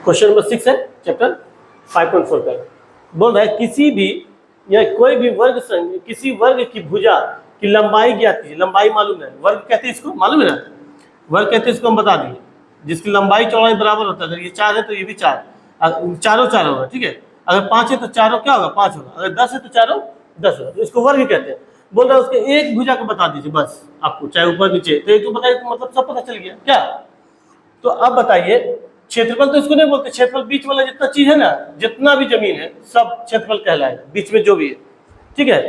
Question number 6 है chapter 5.4 का। बोल रहा है किसी भी या कोई भी वर्ग संग किसी वर्ग की भुजा की लंबाई ज्ञात कीजिए। लंबाई मालूम है, वर्ग कहते हैं इसको, मालूम है ना, वर्ग कहते हैं इसको, हम बता दिए, जिसकी लंबाई चौड़ाई बराबर होता है। अगर ये 4 है तो ये भी 4, चारों 4 होगा, ठीक है। अगर 5 है तो चारों क्या होगा, 5 होगा। अगर 10 है तो चारों 10 होगा, तो इसको वर्ग कहते हैं। बोल रहा है उसके एक भुजा को बता दीजिए बस, आपको चाहे ऊपर नीचे, तो एक तो बताइए, तो मतलब सब पता चल गया क्या। तो अब बताइए, क्षेत्रफल तो इसको नहीं बोलते, क्षेत्रफल बीच वाला जितना चीज है ना, जितना भी जमीन है सब क्षेत्रफल कहलाएगा, बीच में जो भी है, ठीक है।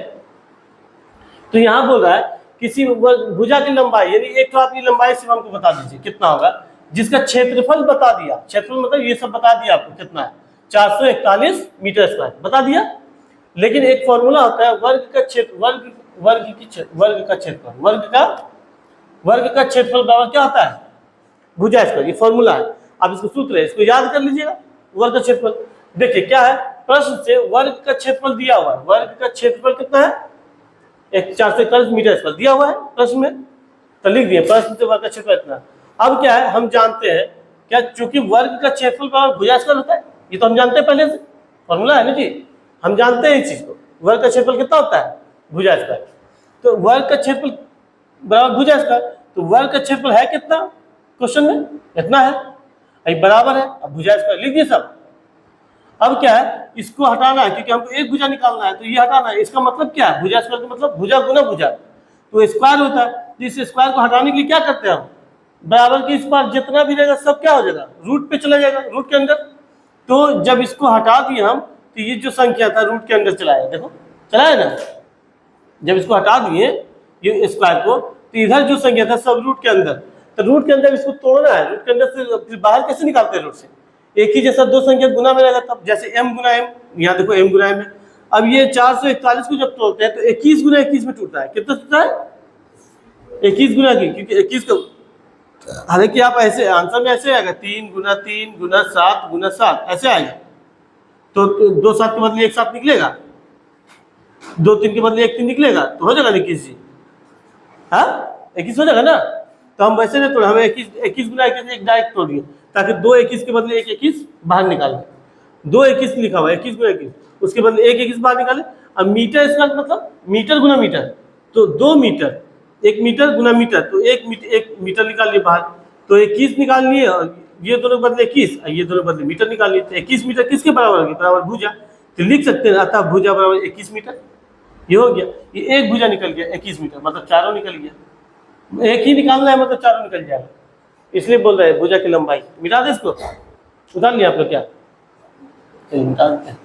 तो यहाँ बोल रहा है किसी भुजा की लंबाई, यानी एक तो आपकी लंबाई सिर्फ हमको बता दीजिए कितना होगा, जिसका क्षेत्रफल बता दिया। क्षेत्रफल मतलब ये सब बता दिया आपको कितना है, 441 मीटर स्क्वायर बता दिया। लेकिन एक फॉर्मूला होता है वर्ग का क्षेत्र, वर्ग का क्षेत्रफल, वर्ग का क्षेत्रफल बराबर क्या होता है, भुजा स्क्वायर। ये फॉर्मूला है, आप इसको सूत्र है, इसको याद कर लीजिएगा। वर्ग का क्षेत्रफल देखिए क्या है, प्रश्न से वर्ग का क्षेत्रफल दिया हुआ है। वर्ग का क्षेत्रफल कितना है, 441 मीटर स्क्वायर दिया हुआ है प्रश्न में, तो लिख दिए प्रश्न से वर्ग का क्षेत्रफल इतना। अब क्या है, हम जानते हैं क्या, चूंकि वर्ग का क्षेत्रफल बराबर भुजा स्क्वायर होता है, ये तो हम जानते हैं पहले से, फॉर्मूला है ना जी, हम जानते हैं इस चीज को। वर्ग का क्षेत्रफल कितना होता है, भुजा स्क्वायर। तो वर्ग का क्षेत्रफल बराबर भुजा स्क्वायर, तो वर्ग का क्षेत्रफल है कितना, क्वेश्चन में इतना है, बराबर है। अब भुजा स्क्वायर लिख दिए सब। अब क्या है, इसको हटाना है क्योंकि हमको एक भुजा निकालना है, तो ये हटाना है। इसका मतलब क्या है, भुजा स्क्वायर का मतलब भुजा गुना भुजा, तो स्क्वायर होता है। तो इस स्क्वायर को हटाने के लिए क्या करते हैं हम, बराबर के इस पार जितना भी रहेगा सब क्या हो जाएगा, रूट पे चला जाएगा, रूट के अंदर। तो जब इसको हटा दिए हम, तो ये जो संख्या था रूट के अंदर चलाया, देखो चलाया ना। जब इसको हटा दिए ये स्क्वायर को, तो इधर जो संख्या था सब रूट के अंदर। तो रूट के अंदर इसको तोड़ना है, रूट के अंदर से फिर बाहर कैसे निकालते हैं रूट से, एक ही जैसा दो संख्या गुना में रहेगा तब, जैसे m गुना m, यहाँ देखो m गुना m है। अब ये 441 को जब तोड़ते हैं तो 21 गुना 21 में टूटता है, कितना टूटता है, 21 गुना की, क्योंकि 21 को, हालांकि आप ऐसे आंसर में ऐसे आएगा 3 गुना 3 गुना 7 गुना 7 ऐसे आएगा। तो 2 7 के बदले 1 7 निकलेगा, 2 3 के बदले 1 3 निकलेगा, तो हो जाएगा 21 जी, हाँ 21 हो जाएगा ना। तो हम वैसे नहीं तोड़े, हमें 21 गुना 21 एक डायरेक्ट तोड़ दिए, ताकि 2 21 के बदले 1 21 बाहर निकाले। 2 21 लिखा हुआ है, 21 गुना 21, उसके बदले 1 21 बाहर निकाले। अब मीटर इसका मतलब मीटर गुना मीटर, तो 2 मीटर, 1 मीटर गुना मीटर, तो 1 मीटर निकाल लिए बाहर, तो 21 निकाल लिए, और ये दोनों बदले 21, ये दोनों बदले मीटर निकाल लिए। तो 21 मीटर किसके बराबर होगी, बराबर भुजा, तो लिख सकते हैं अतः भुजा बराबर 21 मीटर। ये हो गया, ये एक भुजा निकल गया 21 मीटर, मतलब चारों निकल गया। एक ही निकालना है मतलब चारों निकल जाएगा, इसलिए बोल रहे हैं भुजा की लंबाई। मिटा दे इसको, उतार लिया आप लोग क्या, मिटा देते हैं।